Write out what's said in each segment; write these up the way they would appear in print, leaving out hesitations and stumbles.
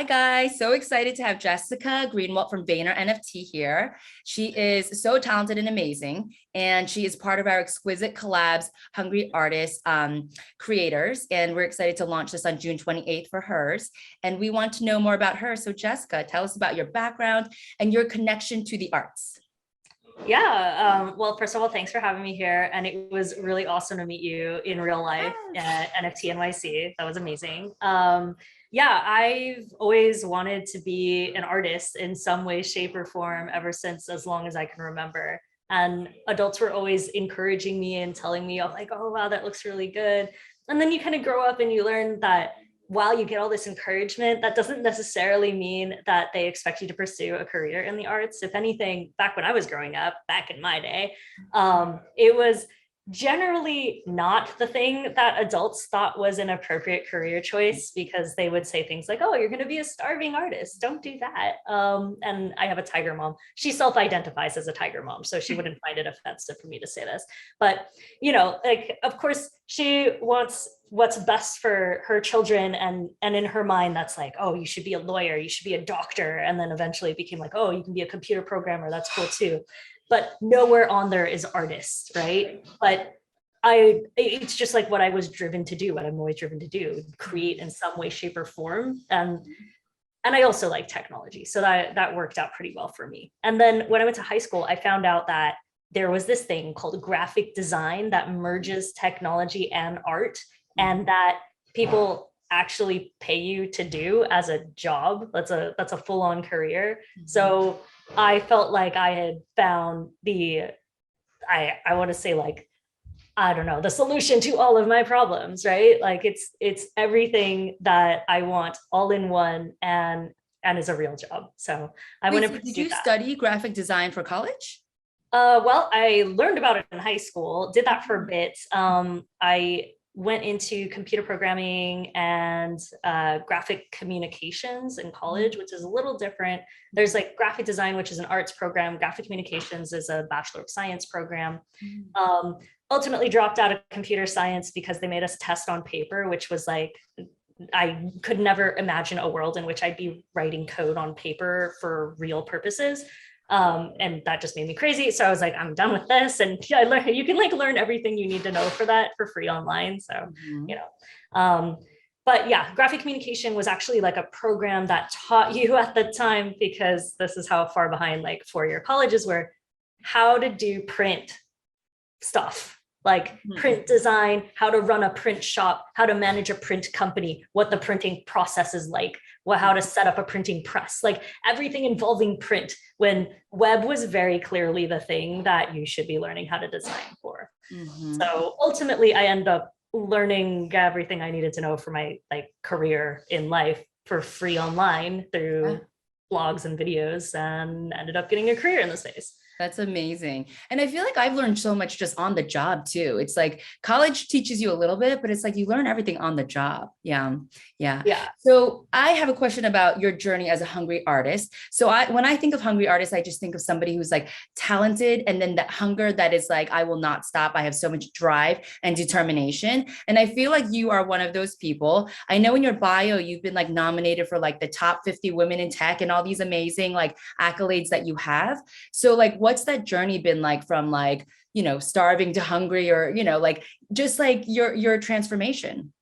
Hi guys, so excited to have Jessica Greenwalt from VaynerNFT here. She is so talented and amazing, and she is part of our Exquisite Collabs Hungry Artists creators, and we're excited to launch this on June 28th for hers, and we want to know more about her. So Jessica, tell us about your background and your connection to the arts. Yeah, well, first of all, thanks for having me here. And it was really awesome to meet you in real life at NFT NYC. That was amazing. Yeah, I've always wanted to be an artist in some way, shape, or form ever since as long as I can remember. And adults were always encouraging me and telling me, oh, like, oh, wow, that looks really good. And then you kind of grow up and you learn that while you get all this encouragement, that doesn't necessarily mean that they expect you to pursue a career in the arts. If anything, back when I was growing up, back in my day, it was generally not the thing that adults thought was an appropriate career choice, because they would say things like, oh, you're going to be a starving artist. Don't do that. And I have a tiger mom. She self-identifies as a tiger mom, so she wouldn't find it offensive for me to say this. But, you know, like, of course, she wants what's best for her children, and in her mind that's like, oh, you should be a lawyer, you should be a doctor, and then eventually it became like, oh, you can be a computer programmer, that's cool too. But nowhere on there is artist, right? But it's just like what I was driven to do, what I'm always driven to do, create in some way, shape, or form. And I also like technology, so that worked out pretty well for me. And then when I went to high school, I found out that there was this thing called graphic design that merges technology and art, and that people actually pay you to do as a job. That's a full-on career. So I felt like I had found I want to say, like, I don't know, the solution to all of my problems, right? Like it's everything that I want all in one, and is a real job. So I want to pursue that. Did you study graphic design for college? Well, I learned about it in high school, did that for a bit. I went into computer programming and graphic communications in college, which is a little different. There's like graphic design, which is an arts program. Graphic communications is a Bachelor of Science program. Ultimately dropped out of computer science because they made us test on paper, which was like, I could never imagine a world in which I'd be writing code on paper for real purposes. And that just made me crazy. So I was like, I'm done with this. And I learned, you can like learn everything you need to know for that for free online. So, you know, but yeah, graphic communication was actually like a program that taught you at the time, because this is how far behind like four-year colleges were, how to do print stuff, like print design, how to run a print shop, how to manage a print company, what the printing process is like, how to set up a printing press, like everything involving print, when web was very clearly the thing that you should be learning how to design for. So ultimately I ended up learning everything I needed to know for my like career in life for free online through blogs and videos, and ended up getting a career in the space. That's amazing. And I feel like I've learned so much just on the job too. It's like college teaches you a little bit, but it's like you learn everything on the job. Yeah. So I have a question about your journey as a hungry artist. So when I think of hungry artist, I just think of somebody who's like talented, and then that hunger that is like, I will not stop. I have so much drive and determination. And I feel like you are one of those people. I know in your bio, you've been like nominated for like the top 50 women in tech and all these amazing like accolades that you have. So like, what's that journey been like from like, you know, starving to hungry, or, you know, like just like your transformation?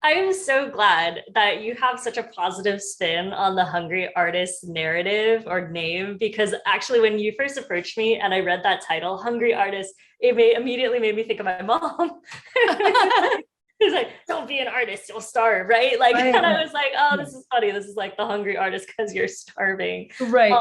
I am so glad that you have such a positive spin on the hungry artist narrative or name, because actually when you first approached me and I read that title, hungry artist, it immediately made me think of my mom. He's like, don't be an artist, you'll starve, right? Like, and I was like, oh, this is funny. This is like the hungry artist because you're starving. Right.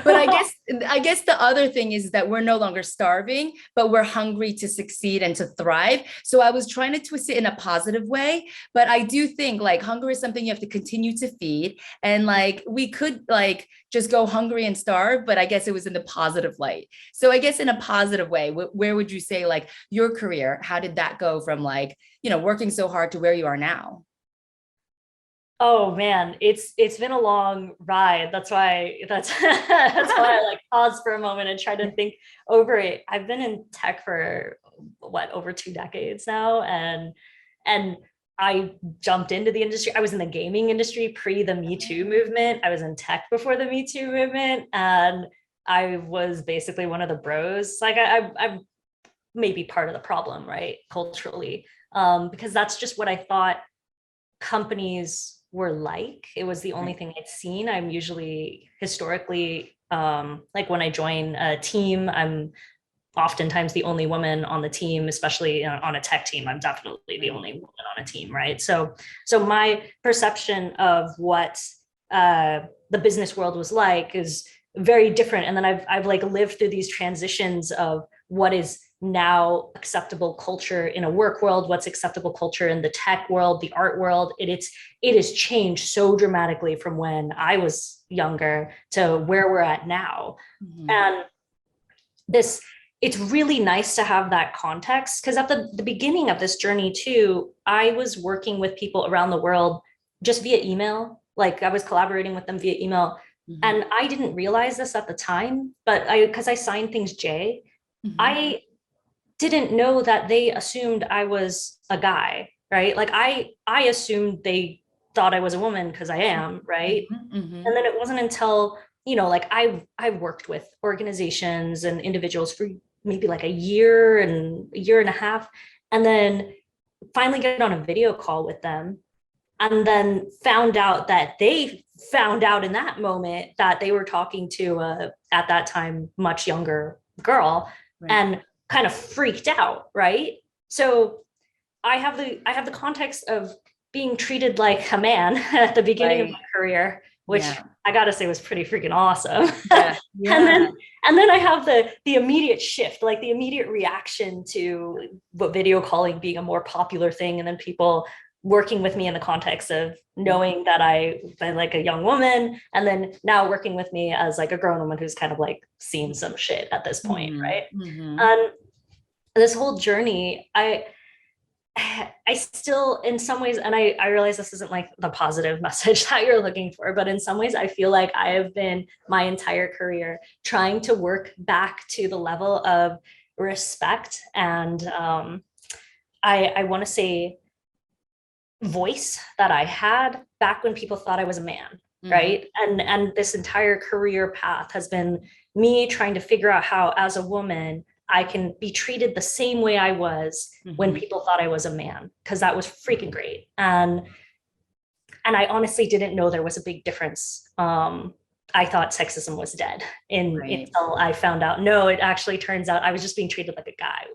But I guess the other thing is that we're no longer starving, but we're hungry to succeed and to thrive. So I was trying to twist it in a positive way, but I do think like hunger is something you have to continue to feed. And like, we could like just go hungry and starve, but I guess it was in the positive light. So I guess in a positive way, where would you say like your career, how did that go from like, you know, working so hard to where you are now? Oh man, it's been a long ride. That's why that's why I like pause for a moment and try to think over it. I've been in tech for what, over 2 decades now, and I jumped into the industry. I was in the gaming industry pre the Me Too movement. I was in tech before the Me Too movement. And I was basically one of the bros. Like I'm maybe part of the problem, right? Culturally, because that's just what I thought companies were like. It was the only thing I'd seen. I'm usually historically, like when I join a team, I'm oftentimes the only woman on the team, especially on a tech team. I'm definitely the only woman on a team, right? So my perception of what the business world was like is very different. And then I've like lived through these transitions of what is now acceptable culture in a work world, what's acceptable culture in the tech world, the art world. It has changed so dramatically from when I was younger to where we're at now. And it's really nice to have that context, because at the beginning of this journey too, I was working with people around the world just via email. Like I was collaborating with them via email. And I didn't realize this at the time, but because I signed things J, I didn't know that they assumed I was a guy, right? Like I assumed they thought I was a woman because I am, right? And then it wasn't until, like I worked with organizations and individuals for maybe like a year and a half, and then finally get on a video call with them, and then found out that they found out in that moment that they were talking to at that time much younger girl, and kind of freaked out, right? So I have the context of being treated like a man at the beginning of my career, which I gotta say was pretty freaking awesome. And then I have the immediate shift, like the immediate reaction to what video calling being a more popular thing, and then people working with me in the context of knowing that I'm like a young woman, and then now working with me as like a grown woman who's kind of like seen some shit at this point, right? And this whole journey, I still, in some ways, and I realize this isn't like the positive message that you're looking for, but in some ways I feel like I have been my entire career trying to work back to the level of respect and I want to say voice that I had back when people thought I was a man, right? And this entire career path has been me trying to figure out how, as a woman, I can be treated the same way I was when people thought I was a man, because that was freaking great. And I honestly didn't know there was a big difference. I thought sexism was dead until I found out, no, it actually turns out I was just being treated like a guy.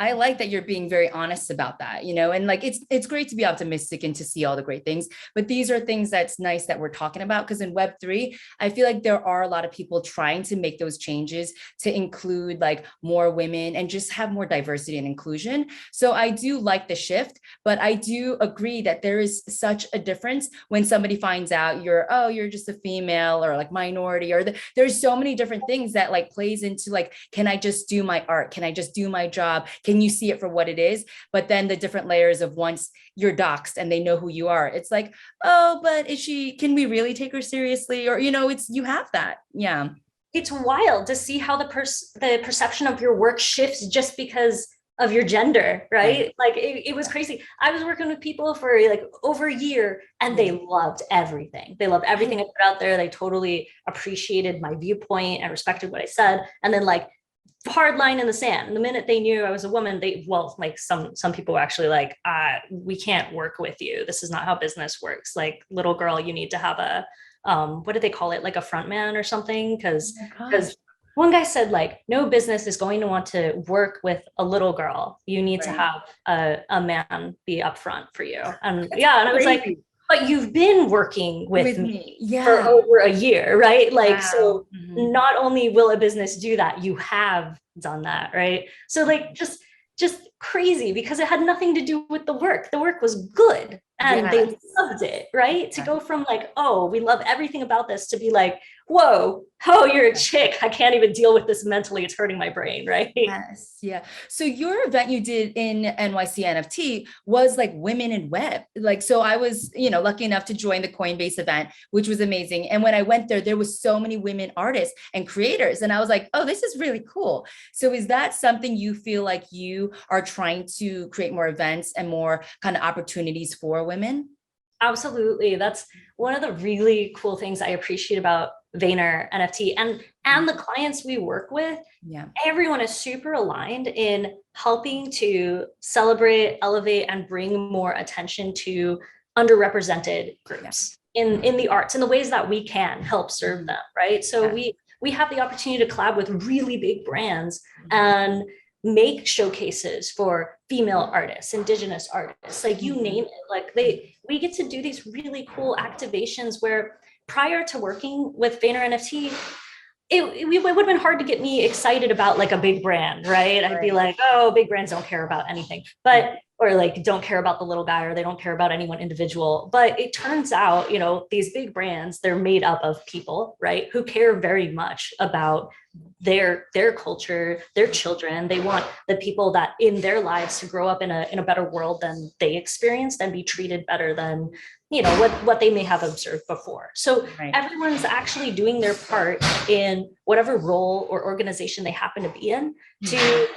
I like that you're being very honest about that, and like, it's great to be optimistic and to see all the great things, but these are things that's nice that we're talking about, because in Web3, I feel like there are a lot of people trying to make those changes to include like more women and just have more diversity and inclusion. So I do like the shift, but I do agree that there is such a difference when somebody finds out you're just a female or like minority, or there's so many different things that like plays into like, can I just do my art? Can I just do my job? Can you see it for what it is? But then the different layers of, once you're doxxed and they know who you are, it's like, oh, but can we really take her seriously? Or, you have that. Yeah. It's wild to see how the perception of your work shifts just because of your gender, right? Like it was crazy. I was working with people for like over a year, and they loved everything. They loved everything I put out there. They totally appreciated my viewpoint and respected what I said. And then like, hard line in the sand. The minute they knew I was a woman, some people were actually like, we can't work with you. This is not how business works. Like, little girl, you need to have a, what do they call it? Like a front man or something? Because one guy said like, no business is going to want to work with a little girl. You need to have a man be upfront for you. And and I was like, but you've been working with me for over a year, right? Like, so not only will a business do that, you have done that, right? So like, just crazy, because it had nothing to do with the work. The work was good. And they loved it, right? To go from like, oh, we love everything about this, to be like, whoa, oh, you're a chick. I can't even deal with this mentally. It's hurting my brain, right? Yes. Yeah. So your event you did in NYC NFT was like women in web. Like, so I was, lucky enough to join the Coinbase event, which was amazing. And when I went there was so many women artists and creators. And I was like, oh, this is really cool. So is that something you feel like you are trying to create more events and more kind of opportunities for women? Absolutely. That's one of the really cool things I appreciate about VaynerNFT and the clients we work with. Yeah. Everyone is super aligned in helping to celebrate, elevate, and bring more attention to underrepresented groups in the arts, in the ways that we can help serve them, right? So we have the opportunity to collab with really big brands and make showcases for female artists, indigenous artists, like you name it. Like we get to do these really cool activations where prior to working with VaynerNFT, it would have been hard to get me excited about like a big brand, right? I'd be like, oh, big brands don't care about anything, or like don't care about the little guy, or they don't care about anyone individual. But it turns out, these big brands, they're made up of people, right, who care very much about their culture, their children. They want the people that in their lives to grow up in a better world than they experienced and be treated better than what they may have observed before. So everyone's actually doing their part in whatever role or organization they happen to be in to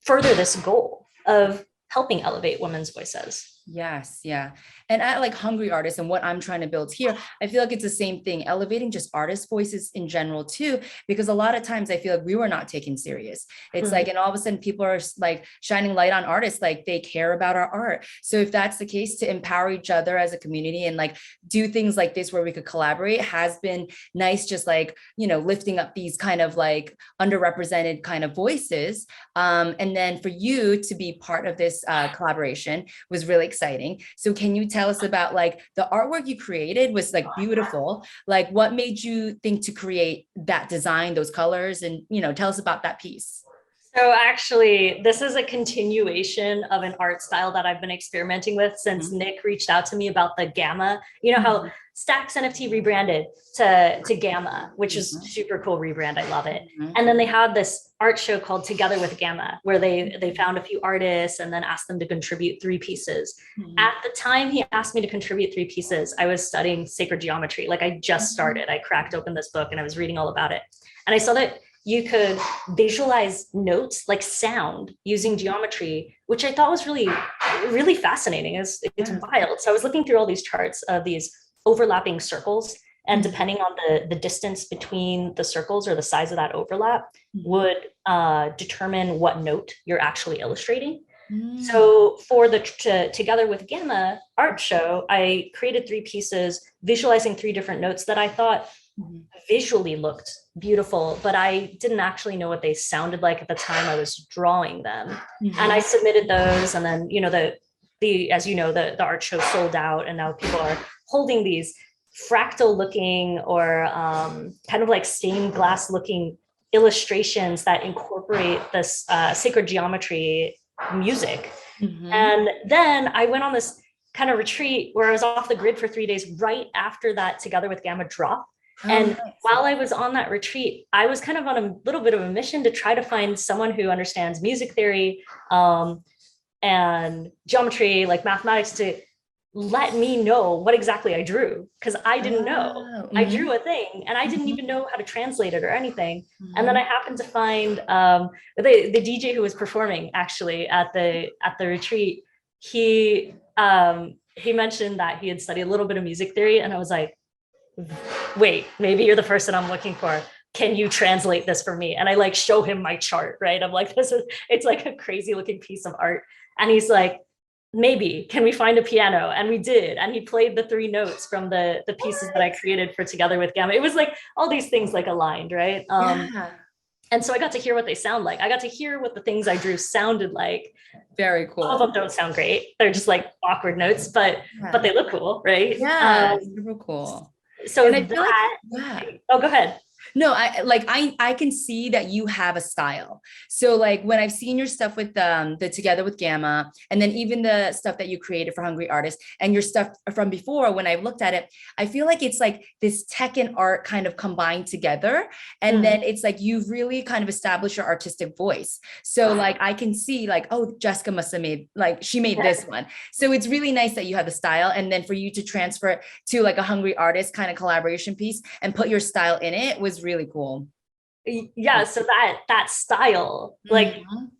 further this goal of helping elevate women's voices. Yes. Yeah. And at like Hungry Artists and what I'm trying to build here, I feel like it's the same thing, elevating just artist voices in general too, because a lot of times I feel like we were not taken serious. It's like, and all of a sudden people are like shining light on artists, like they care about our art. So if that's the case, to empower each other as a community and like do things like this where we could collaborate has been nice, just like, lifting up these kind of like underrepresented kind of voices. And then for you to be part of this collaboration was really exciting. So can you tell us about like the artwork you created was like beautiful. Like what made you think to create that design, those colors, and tell us about that piece. So actually, this is a continuation of an art style that I've been experimenting with since Nick reached out to me about the Gamma. You know how Stacks NFT rebranded to Gamma, which is super cool rebrand. I love it. And then they had this art show called Together with Gamma, where they found a few artists and then asked them to contribute 3 pieces. At the time he asked me to contribute 3 pieces, I was studying sacred geometry. Like I just started. I cracked open this book and I was reading all about it. And I saw that you could visualize notes like sound using geometry, which I thought was really, really fascinating. It's wild. So I was looking through all these charts of these overlapping circles, and depending on the distance between the circles or the size of that overlap would determine what note you're actually illustrating. So for the Together with Gamma art show, I created 3 pieces visualizing 3 different notes that I thought visually looked beautiful, but I didn't actually know what they sounded like at the time I was drawing them. And I submitted those, and then as the art show sold out, and now people are holding these fractal looking or kind of like stained glass looking illustrations that incorporate this sacred geometry music. And then I went on this kind of retreat where I was off the grid for 3 days right after that Together with Gamma drop. And while I was on that retreat, I was kind of on a little bit of a mission to try to find someone who understands music theory and geometry, like mathematics, to let me know what exactly I drew, because I didn't know. I drew a thing and I didn't even know how to translate it or anything. And then I happened to find the DJ who was performing actually at the retreat. He mentioned that he had studied a little bit of music theory, and I was like, wait, maybe you're the person I'm looking for. Can you translate this for me? And I like show him my chart, right? I'm like, it's like a crazy looking piece of art. And he's like, maybe, can we find a piano? And we did. And he played the 3 notes from the pieces that I created for Together with Gamma. It was like all these things like aligned, right? And so I got to hear what they sound like. I got to hear what the things I drew sounded like. Very cool. All of them don't sound great. They're just like awkward notes, but they look cool, right? Yeah, super cool. So that, oh, go ahead. No, I can see that you have a style. So like when I've seen your stuff with the Together with Gamma, and then even the stuff that you created for Hungry Artists and your stuff from before, when I looked at it, I feel like it's like this tech and art kind of combined together. And then it's like you've really kind of established your artistic voice. So like I can see like, oh, Jessica must have made, like she made this one. So it's really nice that you have the style. And then for you to transfer it to like a Hungry Artist kind of collaboration piece and put your style in it was really cool. Yeah, so that style, like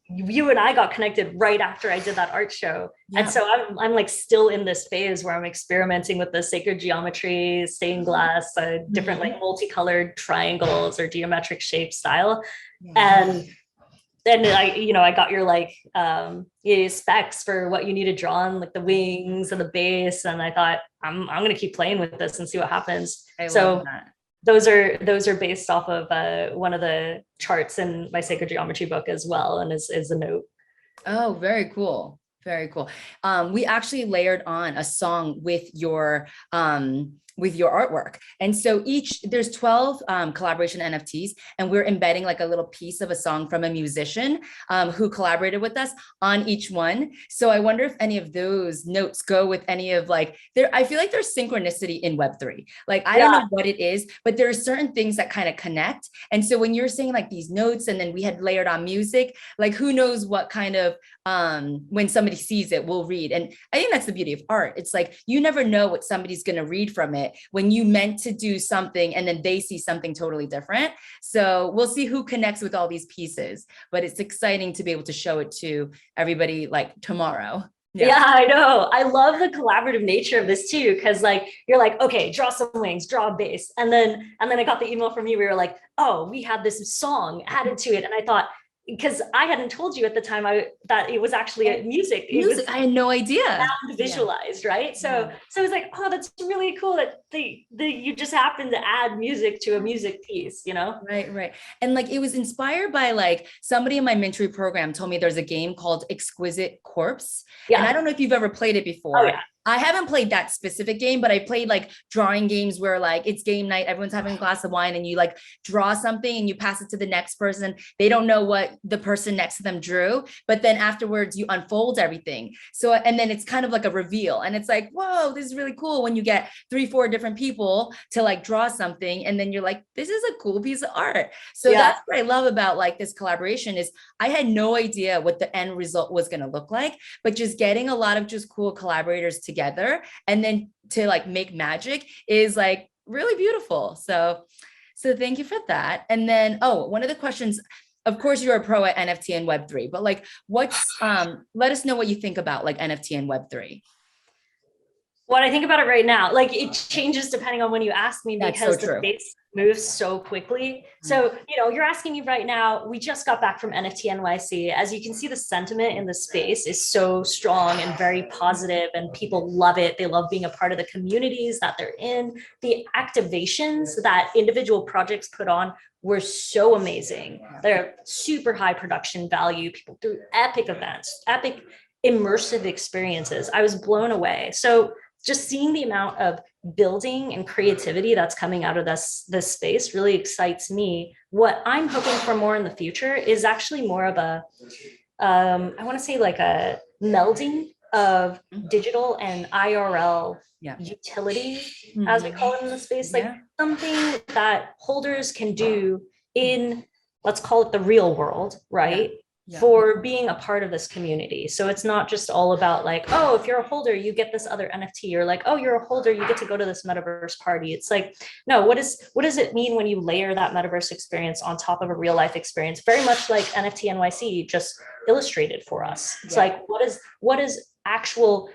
you and I got connected right after I did that art show. And so I'm like still in this phase where I'm experimenting with the sacred geometry, stained glass, different like multicolored triangles or geometric shape style. And then I got your like specs for what you need to draw on, like the wings and the base. And I thought I'm gonna keep playing with this and see what happens. I love that. Those are based off of one of the charts in my sacred geometry book as well, and is a note. Oh, very cool. Very cool. We actually layered on a song with your artwork. And so there's 12 collaboration NFTs, and we're embedding like a little piece of a song from a musician who collaborated with us on each one. So I wonder if any of those notes go with any of like I feel like there's synchronicity in Web3. Like, I don't know what it is, but there are certain things that kind of connect. And so when you're saying like these notes, and then we had layered on music, like who knows what kind of, when somebody sees it, we'll read. And I think that's the beauty of art. It's like, you never know what somebody's going to read from it when you meant to do something and then they see something totally different. So we'll see who connects with all these pieces, but it's exciting to be able to show it to everybody like tomorrow. Yeah, I know. I love the collaborative nature of this too, because like you're like, okay, draw some wings, draw a base, and then I got the email from you. We were like, oh, we had this song added to it, and I thought, because I hadn't told you at the time that it was actually music. I had no idea. Sound visualized, right? So I was like, oh, that's really cool that you just happened to add music to a music piece, you know? Right. And like it was inspired by like somebody in my mentoring program told me there's a game called Exquisite Corpse. And I don't know if you've ever played it before. Oh, yeah. I haven't played that specific game, but I played like drawing games where like it's game night, everyone's having a glass of wine and you like draw something and you pass it to the next person. They don't know what the person next to them drew, but then afterwards you unfold everything. So, and then it's kind of like a reveal, and it's like, whoa, this is really cool when you get 3-4 different people to like draw something. And then you're like, this is a cool piece of art. So that's what I love about like this collaboration is I had no idea what the end result was going to look like, but just getting a lot of just cool collaborators together and then to like make magic is like really beautiful. So thank you for that. And then, one of the questions, of course, you're a pro at NFT and Web3, but like let us know what you think about like NFT and Web3. What I think about it right now, like it changes depending on when you ask me, because the space moves so quickly. So, you're asking me right now, we just got back from NFT NYC. As you can see, the sentiment in the space is so strong and very positive, and people love it. They love being a part of the communities that they're in. The activations that individual projects put on were so amazing. They're super high production value. People threw epic events, epic immersive experiences. I was blown away. So just seeing the amount of building and creativity that's coming out of this space really excites me. What I'm hoping for more in the future is actually more of a, I want to say like a melding of digital and IRL utility, as we call it in the space, like something that holders can do in, let's call it the real world, right? For being a part of this community. So it's not just all about like, oh, if you're a holder, you get this other NFT, or like, oh, you're a holder, you get to go to this metaverse party. It's like, no, what does it mean when you layer that metaverse experience on top of a real life experience? Very much like NFT NYC just illustrated for us. It's like, what is actual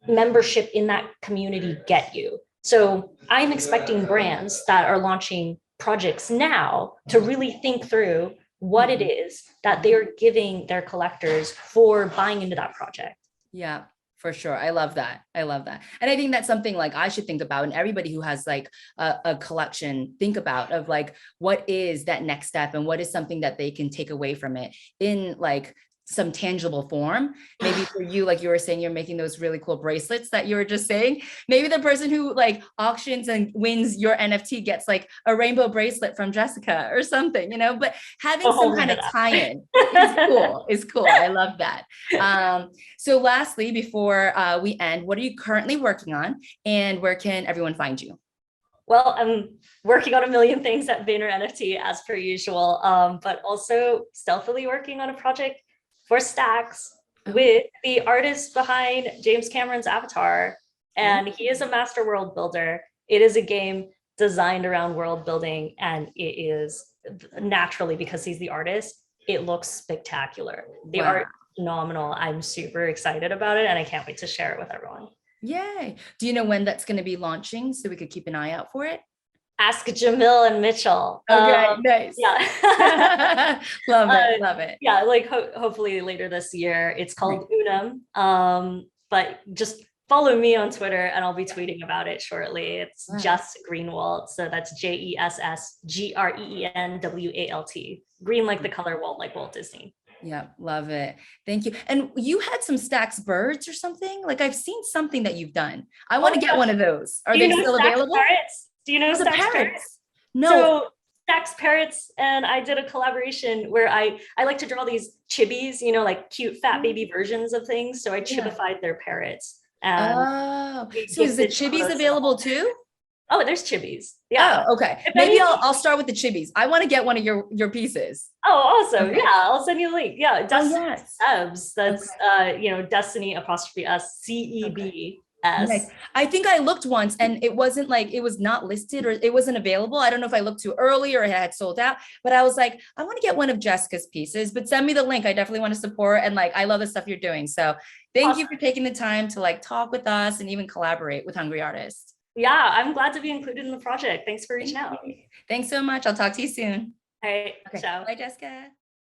membership in that community get you? So I'm expecting brands that are launching projects now to really think through what it is that they're giving their collectors for buying into that project. Yeah, for sure. I love that. And I think that's something like I should think about, and everybody who has like a collection think about, of like, what is that next step and what is something that they can take away from it in like some tangible form. Maybe for you, like you were saying, you're making those really cool bracelets that you were just saying. Maybe the person who like auctions and wins your NFT gets like a rainbow bracelet from Jessica or something, you know, but having some kind of tie-in is cool, is cool. I love that. So lastly, before we end, what are you currently working on and where can everyone find you? Well, I'm working on a million things at VaynerNFT as per usual, but also stealthily working on a project for Stacks with the artist behind James Cameron's Avatar. And he is a master world builder. It is a game designed around world building, and it is naturally, because he's the artist, it looks spectacular. The art is phenomenal. I'm super excited about it and I can't wait to share it with everyone. Yay. Do you know when that's going to be launching so we could keep an eye out for it? Ask Jamil and Mitchell. Okay, nice. Yeah. Love it, love it. Yeah, like hopefully later this year. It's called Unum. But just follow me on Twitter and I'll be tweeting about it shortly. It's just Greenwalt. So that's JESSGREENWALT. Green like the color Walt, like Walt Disney. Yeah, love it. Thank you. And you had some Stacks birds or something? Like I've seen something that you've done. I want to get one of those. Are they still available? Parrots? Do you know Stacks parrots? No. So Stacks parrots, and I did a collaboration where I like to draw these chibis, you know, like cute fat baby versions of things. So I chibified their parrots. So is the chibis available too? Oh, there's chibis. Yeah. Oh, okay. Maybe I'll start with the chibis. I want to get one of your pieces. Oh, awesome. Okay. Yeah, I'll send you a link. Yeah, Destiny Sebs. That's you know, Destiny 'SCEBS. Nice. I think I looked once and it wasn't like, it was not listed or it wasn't available. I don't know if I looked too early or it had sold out, but I was like, I want to get one of Jessica's pieces, but send me the link. I definitely want to support. And like, I love the stuff you're doing. So thank you for taking the time to like talk with us and even collaborate with Hungry Artists. Yeah, I'm glad to be included in the project. Thanks for reaching out. Thanks so much. I'll talk to you soon. All right. Ciao. Bye, Jessica.